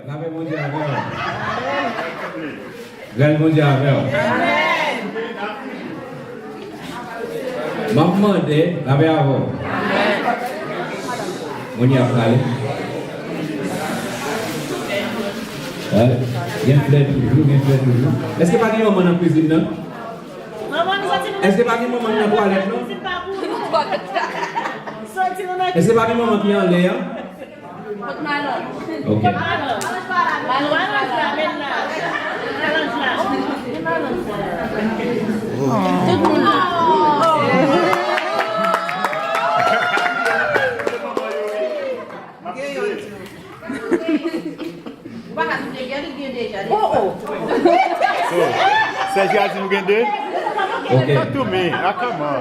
La paix mon Dieu avec. Grâce mon Dieu avec. Maman de la paix avec. Mon Dieu a parlé. Il y a un fleur toujours. Est-ce que pas qu'il y a un moment dans la cuisine là? Est-ce que pas qu'il y a un moment dans la toilette là? Est-ce que pas qu'il y a un moment qui est en l'air? Ok. C'est déjà dit nous gagnons. Ok. Tout mais, ah comment?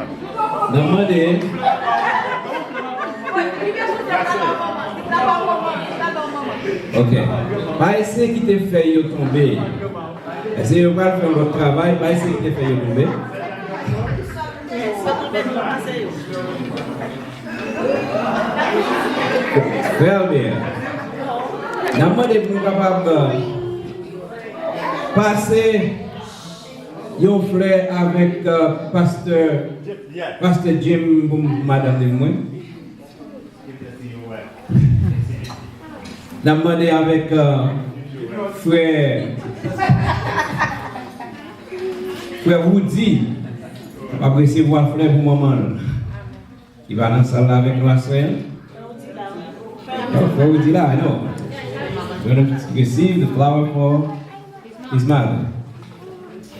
Demandez. Ok. Pas essayer qui te fait tomber. Essayez de pas faire votre travail, pas essayer qui te fait tomber. Très bien. Demandez pour nous capables de passer un frère avec pasteur Jim pour madame de moi. Demandez avec frère Woody. On va recevoir frère pour maman. Il va dans la salle avec nous à soeur. Frère Woody là, non. We're going to receive the flower for his mother.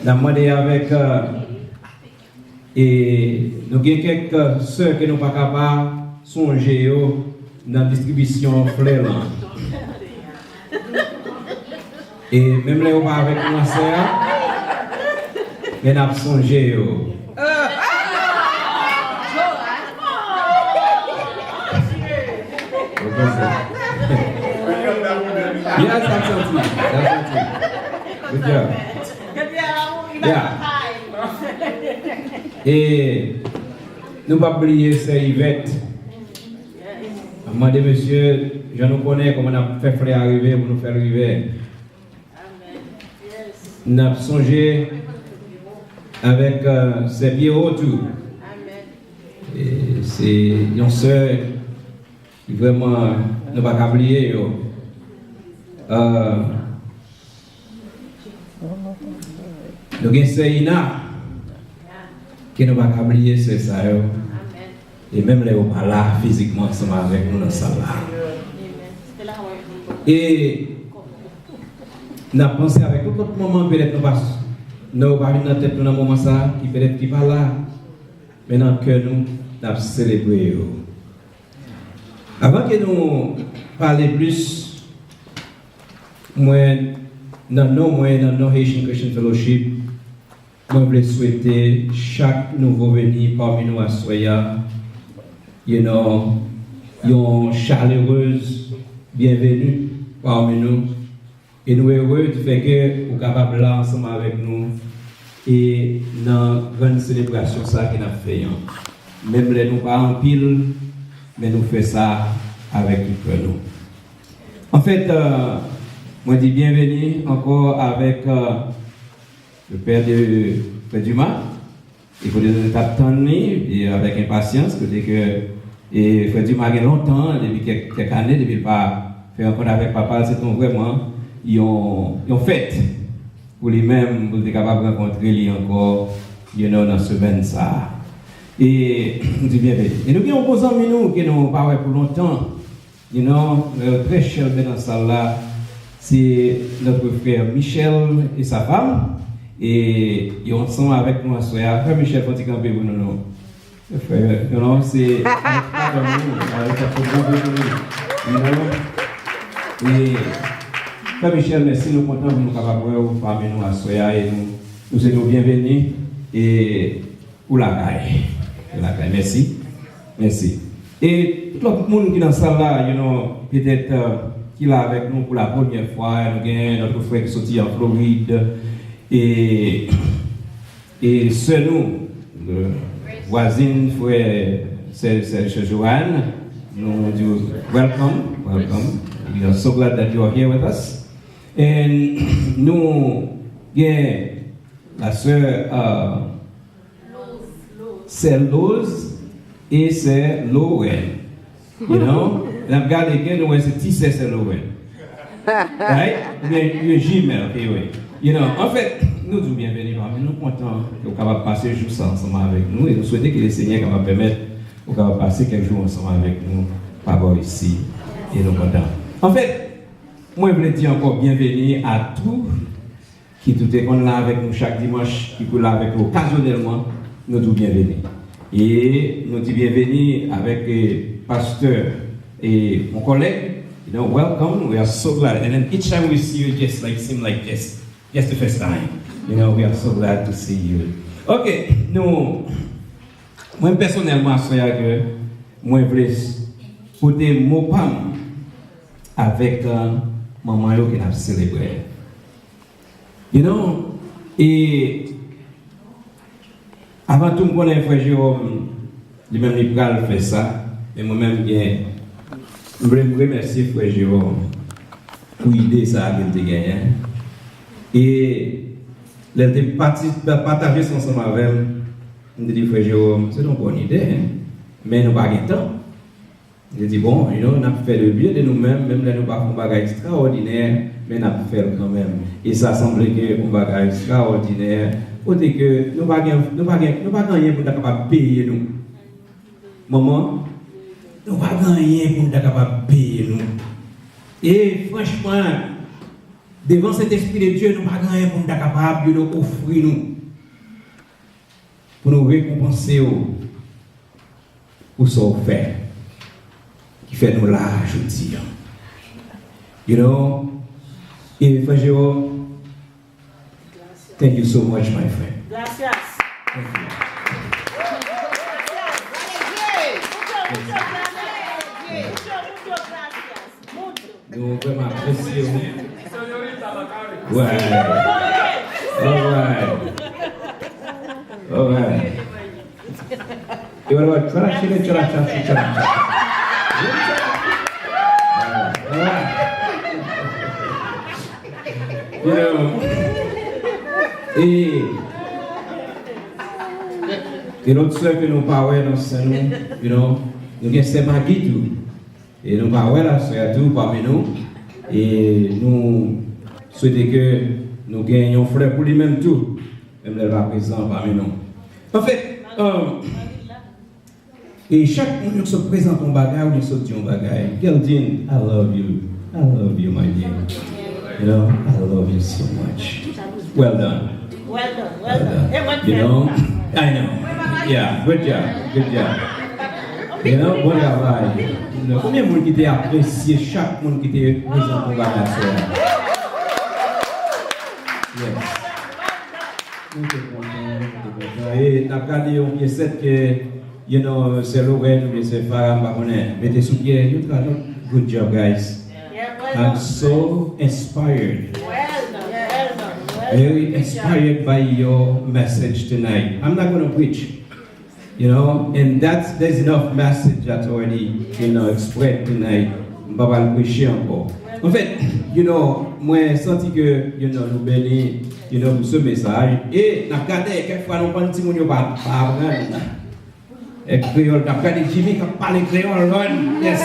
Demandez avec et nous avons quelques soeurs qui n'ont pas capables de songer dans la distribution fleur. Et même là, on va avec moi, sœur, mais nous avons songé. Yeah, that's something. Good job. Yeah. Et nous ne pouvons pas oublier c'est Yvette. Demandez, monsieur, je nous connais comment on a fait frère arriver pour nous faire arriver. Nous avons songé avec ses pieds autour. Et c'est une soeur qui vraiment ne va pas oublier. Nous avons Seina qui ne va pas oublier, c'est ça. Et même les pas là physiquement ensemble avec nous dans la salle. Et nous avons pensé avec tout autre moment, peut-être nous pas venir dans la tête dans un moment ça, qui peut-être qui pas là, mais dans le cœur nous avons célébré. Avant que nous parlions plus, moi, dans nos Haitian Christian Fellowship, moi, je voulais souhaiter chaque nouveau venu parmi nous à Soya, une chaleureuse bienvenue parmi nous. Et nous sommes heureux du fait que vous êtes capables là ensemble avec nous et dans la grande célébration ça que nous avons fait. Même les nous pas en pile, mais nous faisons ça avec tout nous. En fait, moi je dis bienvenue encore avec le père de Dumas. Il faut nous attendre et avec impatience, parce que Frère Dumas a longtemps, depuis quelques années, depuis qu'il pas fait encore avec papa, c'est vraiment ils ont fait pour lui-même, pour être capable de rencontrer lui encore, dans ce semaine ça. Et nous disons bienvenue. Et nous avons posé en nous qui nous parlé pour longtemps, très cher dans la salle là, c'est notre frère Michel et sa femme. Et ils sont ensemble avec nous à soir. Frère Michel, faut-il camper pour nous? Frère, c'est avec et Frère Michel, merci, nous sommes contents de nous capables parmi nous à soir et nous sommes bienvenus et pour la caille. Merci. Merci. Et tout le monde qui est dans la salle là, peut-être qui est avec nous pour la première fois, nous avons notre frère qui est sorti en Floride. Et ce nous, voisine, frère, c'est Joanne, nous disons welcome. We are so glad that you are here with us. And nous, yeah, la sœur, c'est Lose et c'est Lowen. You know? And I've got again, c'est Tissé, c'est Lowen. Right? Mais Gmail, okay, oui. You know, en fait, nous disons bienvenue parmi nous, contents que vous capable passer le jour ensemble avec nous et nous souhaitons que le Seigneur capable permettre vous capable passer quelques jours ensemble avec nous, par rapport ici et nous contents. En fait, moi je voulais dire encore bienvenue à tous qui tout est là avec nous chaque dimanche, qui sont là avec nous occasionnellement, nous disons bienvenue. Et nous disons bienvenue avec le pasteur et mon collègue. You know, welcome. We are so glad. And then each time we see you, just like seem like just the first time. You know, we are so glad to see you. Ok, nous, moi personnellement, je que moi je voulais porter mon pam avec maman qui a célébré. You know, et avant tout, je connais frère Jérôme, lui-même il a fait ça, et moi-même bien. Je voulais remercier frère Jérôme pour l'idée ça qu'il a gagné. Et il a partagé son ensemble avec moi. Je lui ai dit, frère Jérôme, c'est une bonne idée, mais nous n'avons pas de temps. Il a dit, bon, you know, on a fait le bien de nous-mêmes, même là nous n'avons pas fait un bagage extraordinaire, mais on a fait quand même. Et ça semblait que un bagage extraordinaire, côté que nous n'avons pas rien pour être capable de payer nous. Maman, nous n'avons pas rien pour être capable de payer nous. Et franchement, devant cet esprit de Dieu, nous n'avons pas rien pour être capable de nous offrir nous. Pour nous récompenser pour ce qu'on fait. Qui fait nous là, je dis. You know, et frère Jérôme, thank you so much, my friend. Gracias. Thank you. Nous vraiment apprécions. Ouais. All right. You want to try You know, et l'autre soeur que nous parlons dans ce nous, you know, nous avons ces Magui tout. Et nous parlons là, soeur tout parmi nous. Et nous souhaitons que nous gagnions frère pour lui-même tout. Même elle va présent parmi nous. En fait, et chaque fois que se présente un bagage, on se dit un bagage. Geraldine, I love you, my dear. You know, I love you so much. Well done. Well done. You know, I know. Yeah, good job. You know, bon travail. Combien de monde qui t'a apprécié chaque monde qui t'a présent un bagage? Yes. Et n'a regardé une pièce que, you know, c'est Lorraine ou c'est Farah, mettez sous pied. Good job, guys. I'm so inspired. Very inspired by your message tonight. I'm not going to preach, you know, and there's enough message that's already, you know, expressed tonight. Je ne vais pas le prêcher encore. En fait, you know, moi, j'ai senti que, you know, nous bénis, you know, pour ce message. Et, nous regardons, quelquefois, nous prenons petit monde qui parle et créole, nous regardons Jimmy qui parle créole. Yes.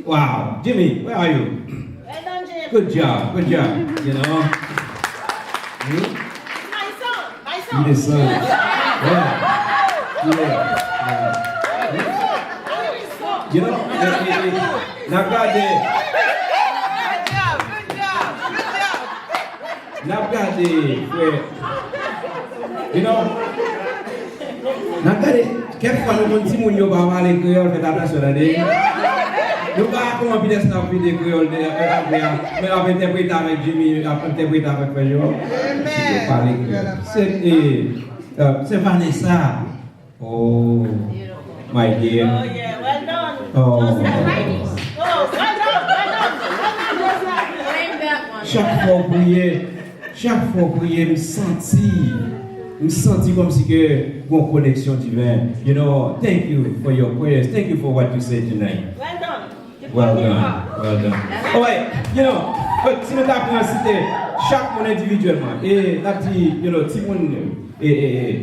Wow. Jimmy, where are you? Good job, you know. My son. Yeah. You know, now got you know, now got it. Quelquefois nous continuons de parler créole, fait attention à l'année. Nous ne pouvons pas comment bien snapper des créoles, mais on va interpréter avec Jimmy, on va interpréter avec Pedro. C'est Vanessa. Oh, my dear. Oh, yeah, well done. Oh. Well done. Chaque fois prier, me sentir comme si que bon connexion divine. You know, thank you for your prayers. Thank you for what you said tonight. Well done. Well done. Oh, ouais, si nous apprenons à citer chaque monde individuellement, et la petite, Timon et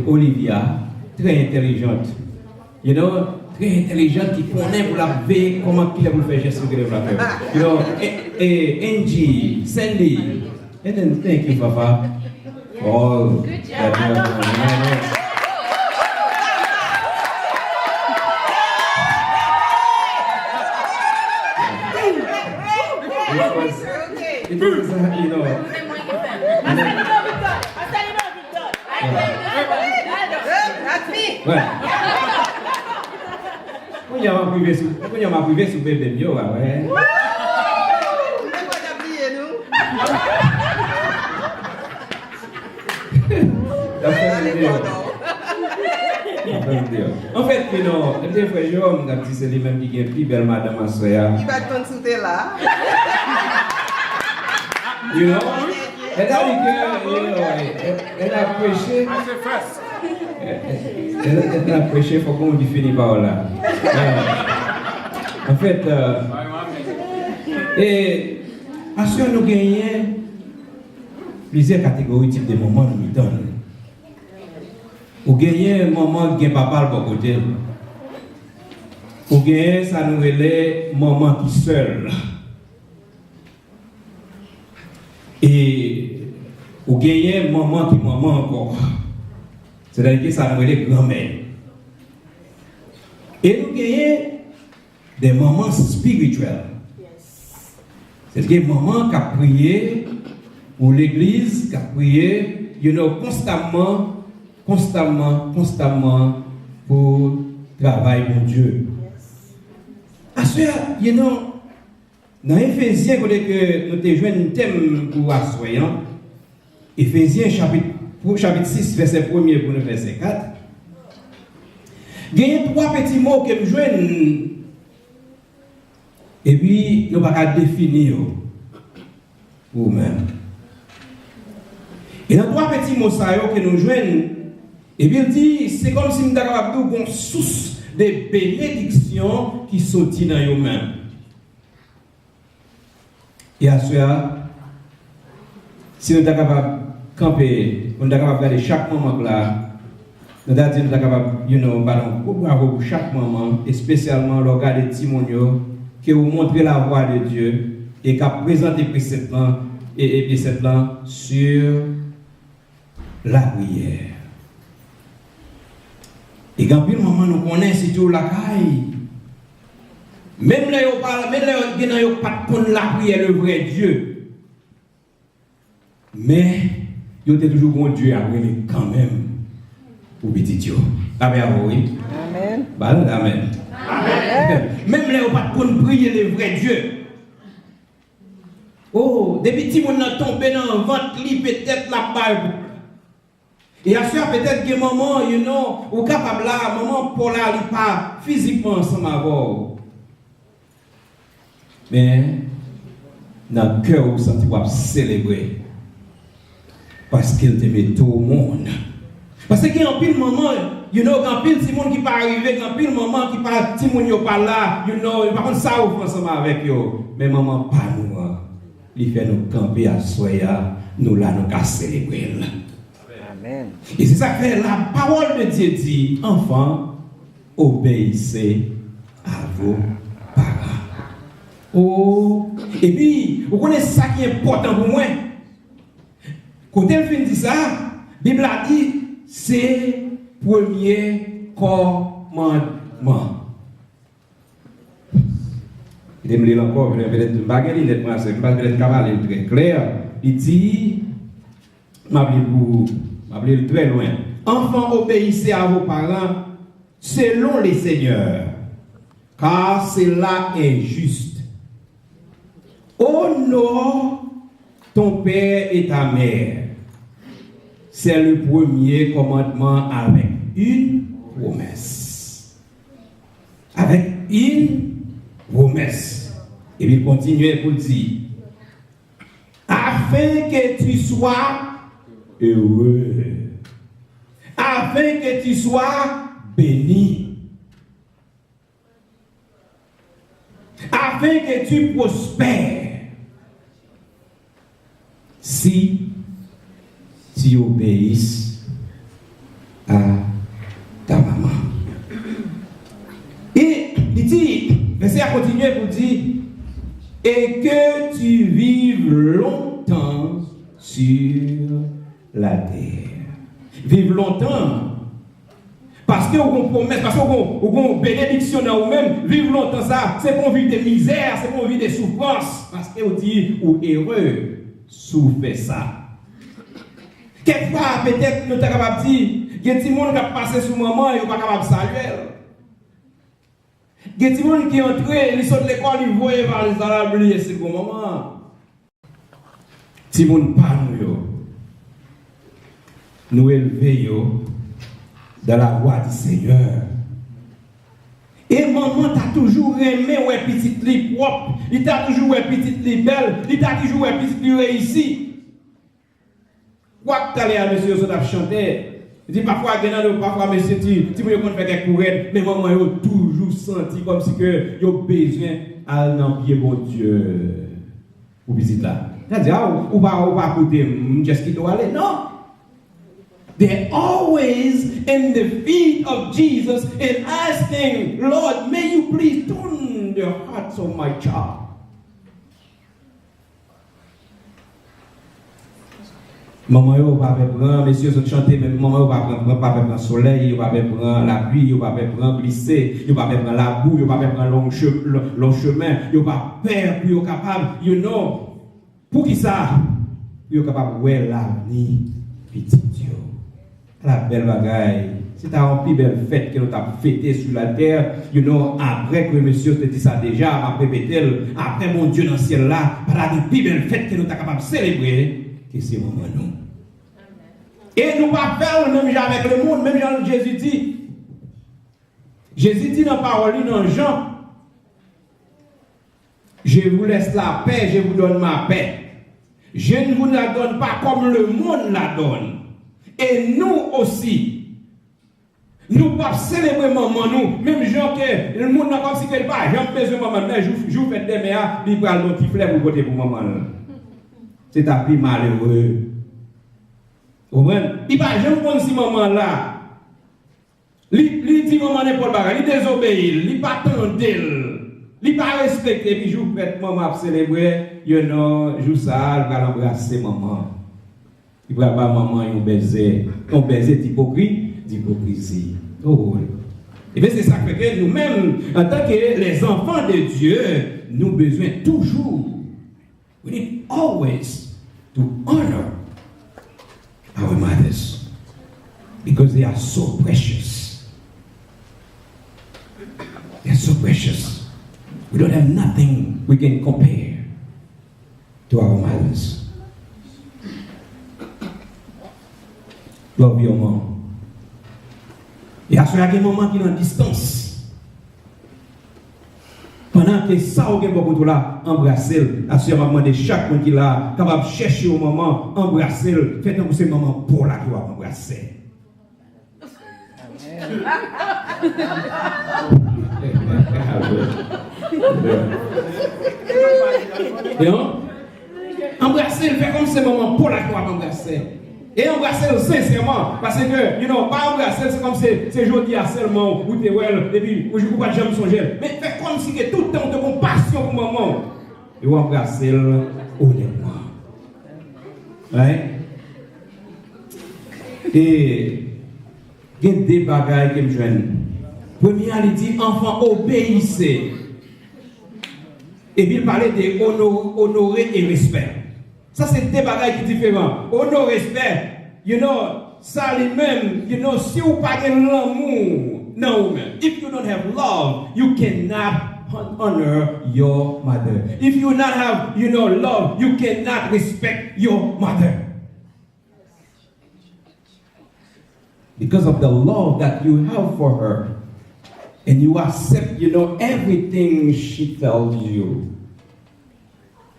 Olivia, très intelligente, très intelligente, qui connaît pour la veille, comment il a voulu faire gestion de la faire. Et Angie, Sandy, and then thank you, Papa. Oh, Good job. It was, Well, Kounya m'a privé sous bébé mio, ouais. En fait, des fois, je c'est les mêmes qui ont plus belle madame à soya. Il va te consulter là. Elle a dit que, elle a prêché. Elle a prêché, il faut qu'on finisse par là. En fait, et à ce nous gagnons plusieurs catégories types de moments nous donnent. Ou gagner un moment qui est papa le côté. Ou gagner ça nous relève moment qui seul. Et ou gagner un moment qui maman encore. C'est-à-dire que ça nous relève grand-mère. Et nous gagnons des moments spirituels. C'est-à-dire que maman qui a prié, ou l'église qui a prié, constamment pour travailler mon Dieu. À ce dans Éphésiens, nous avons joué un thème pour assoyant. Éphésiens chapitre 6, verset 1er pour le verset 4. Il y a trois petits mots que je joignent. Et puis, nous ne pouvons pas définir pour nous-mêmes. Et dans trois petits mots que nous joignons, et bien il dit, c'est comme si nous avions une source de bénédictions qui sortent dans nous-mêmes. Et à cela, si nous sommes capables de camper, nous sommes capables de regarder chaque moment là, nous sommes capables de bravo pour chaque moment, et spécialement le regarder Timonio, qui vous montre la voie de Dieu et qui a présenté précepte là sur la prière. Et quand le moment nous connaissons surtout la caille, même là on parle, même là on pas de la prière le vrai Dieu, mais il y a toujours bon Dieu à brûler quand même pour petit Dieu. Amen. Amen. Amen. Amen. Même là on pas de prier le vrai Dieu. Oh, depuis petit monde a tombé dans le ventre, peut-être la Bible. Et à ce peut-être que maman, ou capable là, maman pour là, il pas physiquement ensemble avec. Mais dans le cœur, vous sentez vous célébrer. Parce qu'il te met tout le monde. Parce qu'il y a un pile moment, quand pile si monde qui pas arrivé, quand pile moment qui pas si monde yo pas là, par contre ça vous ensemble avec yo. Mais maman pas nous. Il fait nous camper à soya, nous là nous qu'à célébrer. Amen. Et c'est ça que la parole de Dieu dit, enfants, obéissez à vos parents. Oh, et puis, vous connaissez ça qui est important pour moi. Quand elle fin dit ça, la Bible a dit, c'est premier commandement. Il me dit encore, peut-être très clair. Il dit, m'a très loin. Enfants, obéissez à vos parents selon les seigneurs, car cela est juste. Honore ton père et ta mère. C'est le premier commandement avec une promesse. Avec une promesse. Et il continue pour dire, afin que tu sois heureux, afin que tu sois béni. afin que tu prospères si tu obéisses à ta maman. Et il dit, verset à continuer pour dire, et que tu vives longtemps sur la terre. Vive longtemps. Parce que vous promesse, parce que vous avez une bénédiction dans vous-même, vivre longtemps ça, c'est pour vivre des misères, c'est pour vivre des souffrances. Parce que vous dites, ou heureux, souffrez ça. Quelquefois, peut-être, nous sommes capables de dire, il y a des gens qui ont passé sous maman et ils ne sont pas capables de saluer. Il y a des gens qui sont entrés, ils sont de l'école, ils voient vers les arabes, et c'est bon maman. Si vous ne parlez pas, nous élevons dans la voie du Seigneur. Et maman t'a toujours aimé ouais petite li propre, il t'a toujours ouais petite li belle, il t'a toujours ouais petite li réussi. Quoi que t'allais à monsieur, ça t'a chanté. Il dit parfois, parfois, monsieur, tu veux qu'on fait quelque courir, mais maman, il a toujours senti comme si que il a besoin d'aller dans le pied, bon Dieu, pour visiter là. C'est-à-dire, ou pas écouter, qu'est-ce qu'il doit aller? Non. They're always in the feet of Jesus and asking, Lord, may you please turn the hearts of my child. Maman yo va prendre, messieurs sont chanter, mais maman yo va prendre le soleil, yo va prendre la pluie, yo va prendre glisser, yo va prendre la boue, yo va prendre long chemin, yo va faire pour yo capable, you know, pour qui ça? Pour yo capable ouais l'avenir petit Dieu. La belle bagaille. C'est un plus belle fête que nous avons fêté sur la terre, you know, après que monsieur te dit ça déjà, après Bethel, après mon Dieu dans le ciel là, par la plus belle fête que nous sommes capables de célébrer. Que c'est moment nous. Et nous ne pas faire le même genre avec le monde, même genre Jésus dit. Jésus dit dans la parole, dans Jean, je vous laisse la paix, je vous donne ma paix. Je ne vous la donne pas comme le monde la donne. Et nous aussi, nous ne pouvons pas célébrer maman nous, même gens que le monde n'a pas si qu'elle pas, j'aime besoin de maman, mais je vous fais des méas, il prend le petit fleur pour côté pour maman. C'est un plus malheureux. Il ne va jamais prendre si maman là. Il dit maman n'est pas le bagage, il désobéit, il ne pas attendre, il ne pas respecter, puis je vous fais maman célébrer, you know, je ça, il va l'embrasser maman. Il va pas maman un baiser d'hypocrisie. Oh. Et bien c'est ça que nous-mêmes, en tant que les enfants de Dieu, nous avons besoin toujours. We need always to honor our mothers because they are so precious. They are so precious. We don't have nothing we can compare to our mothers. Love your mom. Et à ce moment qui est en distance. Pendant que ça, on va là, embrasser, assurément de chaque monde qui est là, capable de chercher au moment, embrasser, faites un peu maman pour la gloire, embrasser. Embrasser, faites comme ce moment pour la gloire, embrasser. Et embrasser sincèrement, parce que, you know, pas embrasser, c'est comme si c'est jodi à seulement, ou t'es well, et puis, ou je ne peux pas jamais songer. Mais fais comme si que tout le temps, tu as compassion pour maman. Et vous embrasser honnêtement. Ouais? Et, il y a des bagailles qui me joignent. Premièrement, il dit, enfant, obéissez. Et puis, il parlait de honorer et respect. Ça, c'est des bagages qui sont différents. Honneur, respect, you know, ça lui-même, you know, si vous n'avez pas l'amour, non, if you don't have love, you cannot honor your mother. If you not have, you know, love, you cannot respect your mother. Because of the love that you have for her, and you accept, you know, everything she tells you.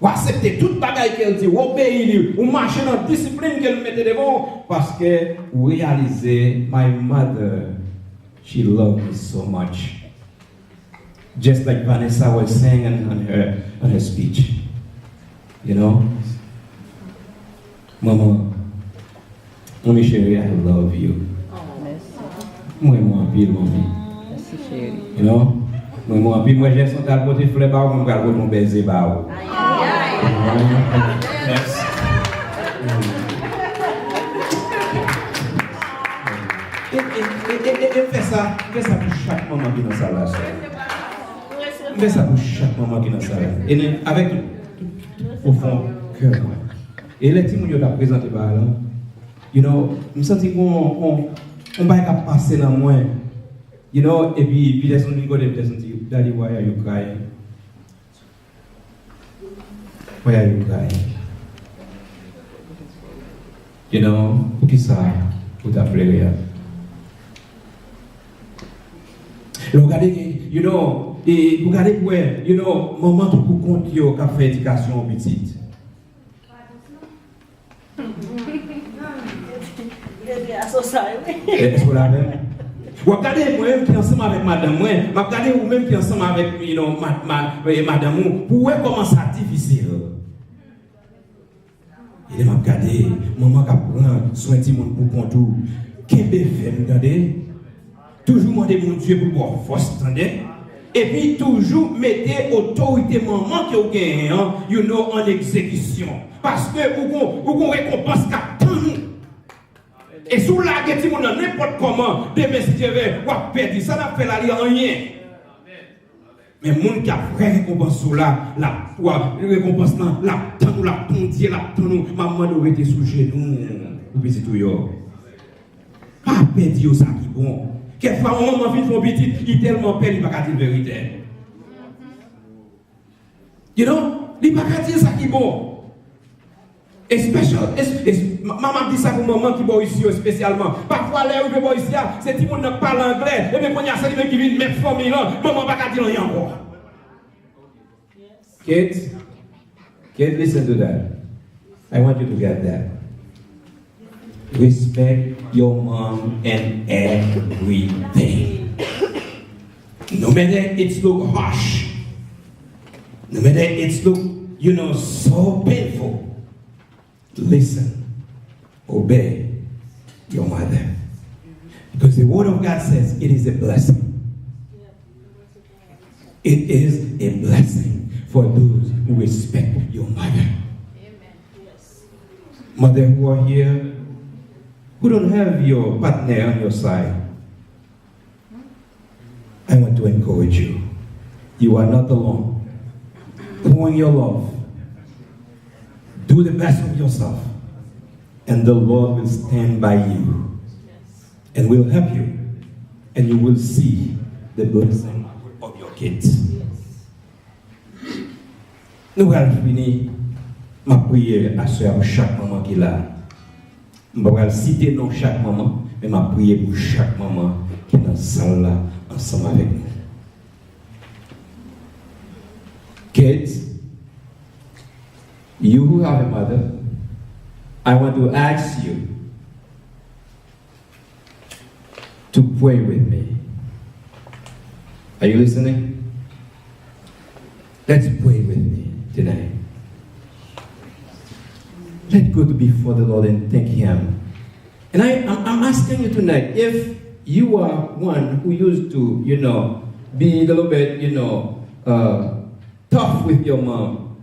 Vous acceptez toute bagaille qu'elle dit, vous obéissez, vous marchez dans la discipline qu'elle met devant, parce que vous réalisez, my mother, she loved me so much. just like Vanessa was saying on her speech. You know? Mama, Mommy Sherry, I love you. Moi, pile, Mommy. Merci, chérie. You know? Moi, pile, moi, j'ai son tal côté fleur, bah, on va mon baiser, bah. Yes. Et fais ça pour chaque moment qui est dans sa là. Fais ça pour chaque moment qui est dans sa là. Et avec tout profond cœur. Et les petits gens qui ont présenté par là, you know, je me sens qu'on va passer dans moi. You know, et puis les gens qui ont dit, Daddy, why are you crying? Why are you crying? You know, pour qui ça? Pour ta pleurer. Regardez, you know, et regardez pour you know, moment tout pour compte qui a fait éducation petite. Est-ce que la même? Regardez moi-même qui est ensemble avec madame, regardez vous-même qui est ensemble avec you know, madame, pour voir comment ça difficile. Il m'a regardé, maman qui prend soin de mon pour contour. Qu'est-ce que fait, regardez? Toujours demander mon Dieu pour avoir force, attendez? Et puis toujours mettez autorité maman qui a gagné, you know, en exécution. Parce que vous récompense qu'à nous. Et sous la guette, si vous n'importe comment, demain si Dieu veut, vous perdre, ça n'a fait la rien. Mais les gens qui a vraie récompense sur la récompense là, la tondier, la tonnou, maman doit être sous genoux, ou petit tout yo. Pas perdre ça qui bon. Quelquefois, maman vient son petit, il tellement perd, il ne va pas dire la vérité. You know, il ne va pas dire ça qui bon. Et maman dit ça pour maman qui boit ici spécialement. Parfois, les gens qui boit ici, c'est qui ne parle anglais. Et bien, quand il y a ceux qui viennent mettre famille là, maman ne va pas dire rien encore. Kids, listen to that. I want you to get that. Respect your mom in everything. No matter it's look harsh, no matter it's look, you know, so painful. Listen, obey your mother. Because the word of God says it is a blessing. It is a blessing for those who respect your mother. Mother who are here, who don't have your partner on your side, I want to encourage you. You are not alone. Pour in your love. Do the best of yourself. And the Lord will stand by you. And will help you. And you will see the blessing of your kids. Nous allons finir ma prière à chaque maman qui est là. Je vais citer non chaque maman, mais ma prière pour chaque maman qui est dans cette salle là, ensemble avec nous. Kids, you who have a mother, I want to ask you to pray with me. Are you listening? Let's pray with me tonight. Let's go before the Lord and thank Him. And I'm asking you tonight, if you are one who used to, you know, be a little bit, you know, tough with your mom,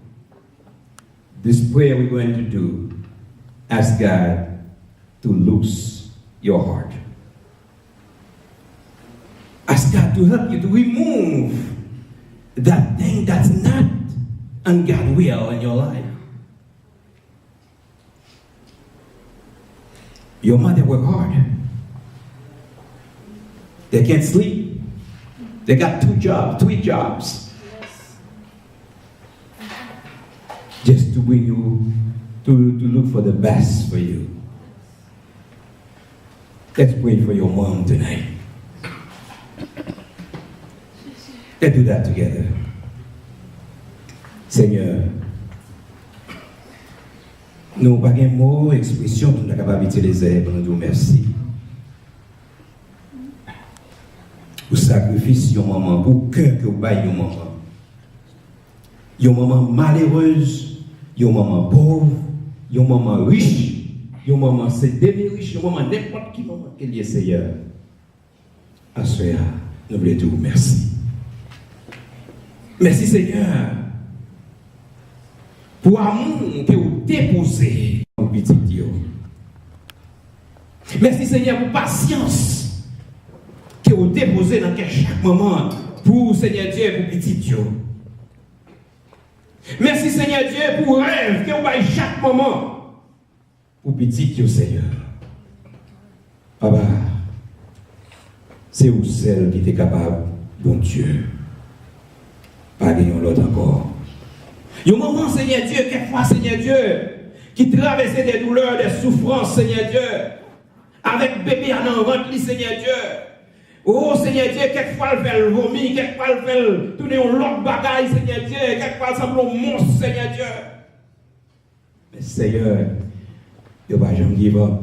this prayer we're going to do, ask God to loose your heart. Ask God to help you to remove that thing that's not on God's will in your life. Your mother work hard. They can't sleep. They got 3 jobs. Just to bring you, to look for the best for you. Let's pray for your mom tonight. Let's do that together. Seigneur, nous n'avons pas de mots, expression pour nous capables d'utiliser pour nous dire merci. pour sacrifice, yon maman, pour cœur que vous baillez, yon maman. Yon maman malheureuse, yon maman pauvre, yon maman riche, yon maman c'est demi-riche, yon maman n'importe qui maman qu'elle est Seigneur. À ce moment, nous voulons dire merci. Merci Seigneur pour l'amour que vous déposez au petit Dieu. Merci Seigneur pour la patience que vous déposez dans chaque moment pour Seigneur Dieu pour petit Dieu. Merci Seigneur Dieu pour le rêve que vous avez chaque moment pour petit Dieu Seigneur. Papa, c'est vous seul qui êtes capable, bon Dieu. Pas gagner l'autre encore. Il y a un moment, Seigneur Dieu, quelquefois, Seigneur Dieu, qui traverse des douleurs, des souffrances, Seigneur Dieu, avec bébé en ventre, Seigneur Dieu. Oh, Seigneur Dieu, quelquefois, elle fait le vomi, quelquefois, elle fait tourner un l'autre bagaille, Seigneur Dieu, quelquefois, elle semble un monstre, Seigneur Dieu. Mais Seigneur, il ne va jamais give up.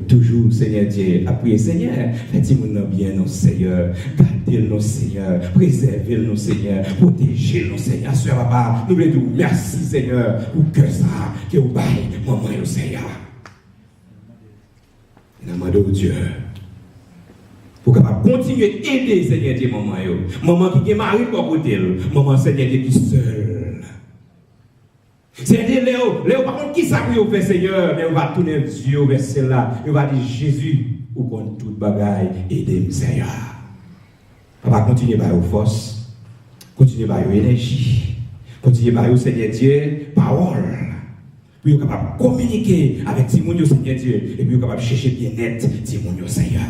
Toujours, Seigneur Dieu, à prier, Seigneur, faites-nous bien, nos Seigneur, gardez-nous, Seigneur, préservez-nous, Seigneur, protégez-nous, Seigneur, Seigneur, papa, nous voulons dire merci, Seigneur, pour que ça, que vous baillez, maman, et Seigneur. Nous demandons Dieu, pour capable continuer à aider, Seigneur Dieu, maman qui est mariée pour côté, maman, Seigneur Dieu, qui seul. C'est-à-dire, Léo, par contre, qui ça que vous faites, Seigneur? Mais on va tourner les yeux vers celle-là. On va dire, Jésus, vous comptez toute bagaille, aidez-moi, Seigneur. Papa, continuez par vos forces, continuez par vos énergies, continuez par vos, Seigneur Dieu, parole. Puis vous êtes capable de communiquer avec Timounio, Seigneur Dieu, et puis vous êtes capable de chercher bien-être, Timounio, Seigneur.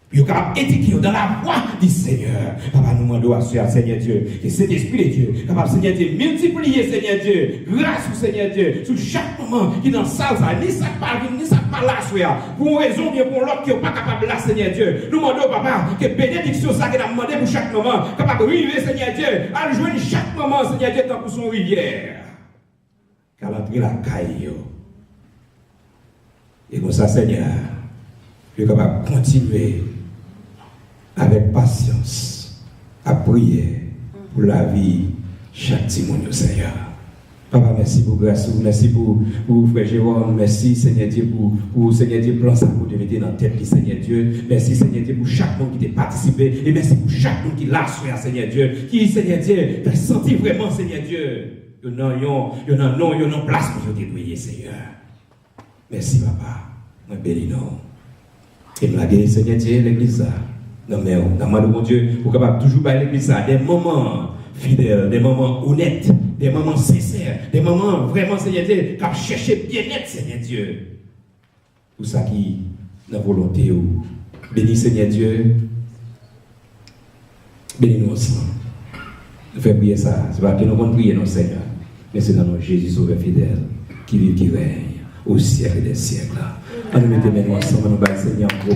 Puis vous êtes capable d'étiquer dans la voix du Seigneur. Papa, nous demandons à ce Seigneur Dieu, que cet esprit de Dieu, capable, Seigneur Dieu, multiplier, Seigneur Dieu, grâce au Seigneur Dieu, sur chaque moment qui est dans la salle, ni ça pas là, pour une raison, bien pour l'autre qui n'est pas capable là, Seigneur Dieu. Nous demandons, papa, que bénédiction, ça qu'il a demandé pour chaque moment, capable de river, Seigneur Dieu, à joindre chaque moment, Seigneur Dieu, tant pour son rivière. Car l'entrée la caille. Et comme ça, Seigneur, je suis capable de continuer avec patience à prier pour la vie chaque témoignage, Seigneur. Papa, merci pour grâce, merci pour frère Jérôme, merci Seigneur Dieu pour Seigneur Dieu plan ça pour te mettre dans la tête, Seigneur Dieu. Merci Seigneur Dieu pour chaque monde qui t'a participé et merci pour chaque monde qui l'a souhaité, Seigneur Dieu, qui Seigneur Dieu t'a senti vraiment, Seigneur Dieu. Il y a place pour te déployer, Seigneur. Merci Papa, moi bénis nous. Et nous la Seigneur Dieu, l'église. Non mais dans mon Dieu, pour capable toujours bailler l'église des moments fidèles, des moments honnêtes, des moments sincères, des moments vraiment Seigneur Dieu, qui chercher bien-être Seigneur Dieu. Pour ça qui dans volonté ou bénis Seigneur Dieu. Bénis-nous ensemble. Nous faisons prier ça. C'est pas que nous allons prier non Seigneur, mais c'est dans notre Jésus sauveur fidèle qui vit, qui règne au siècle des siècles. On nous mettons maintenant ensemble, nous baillons Seigneur pour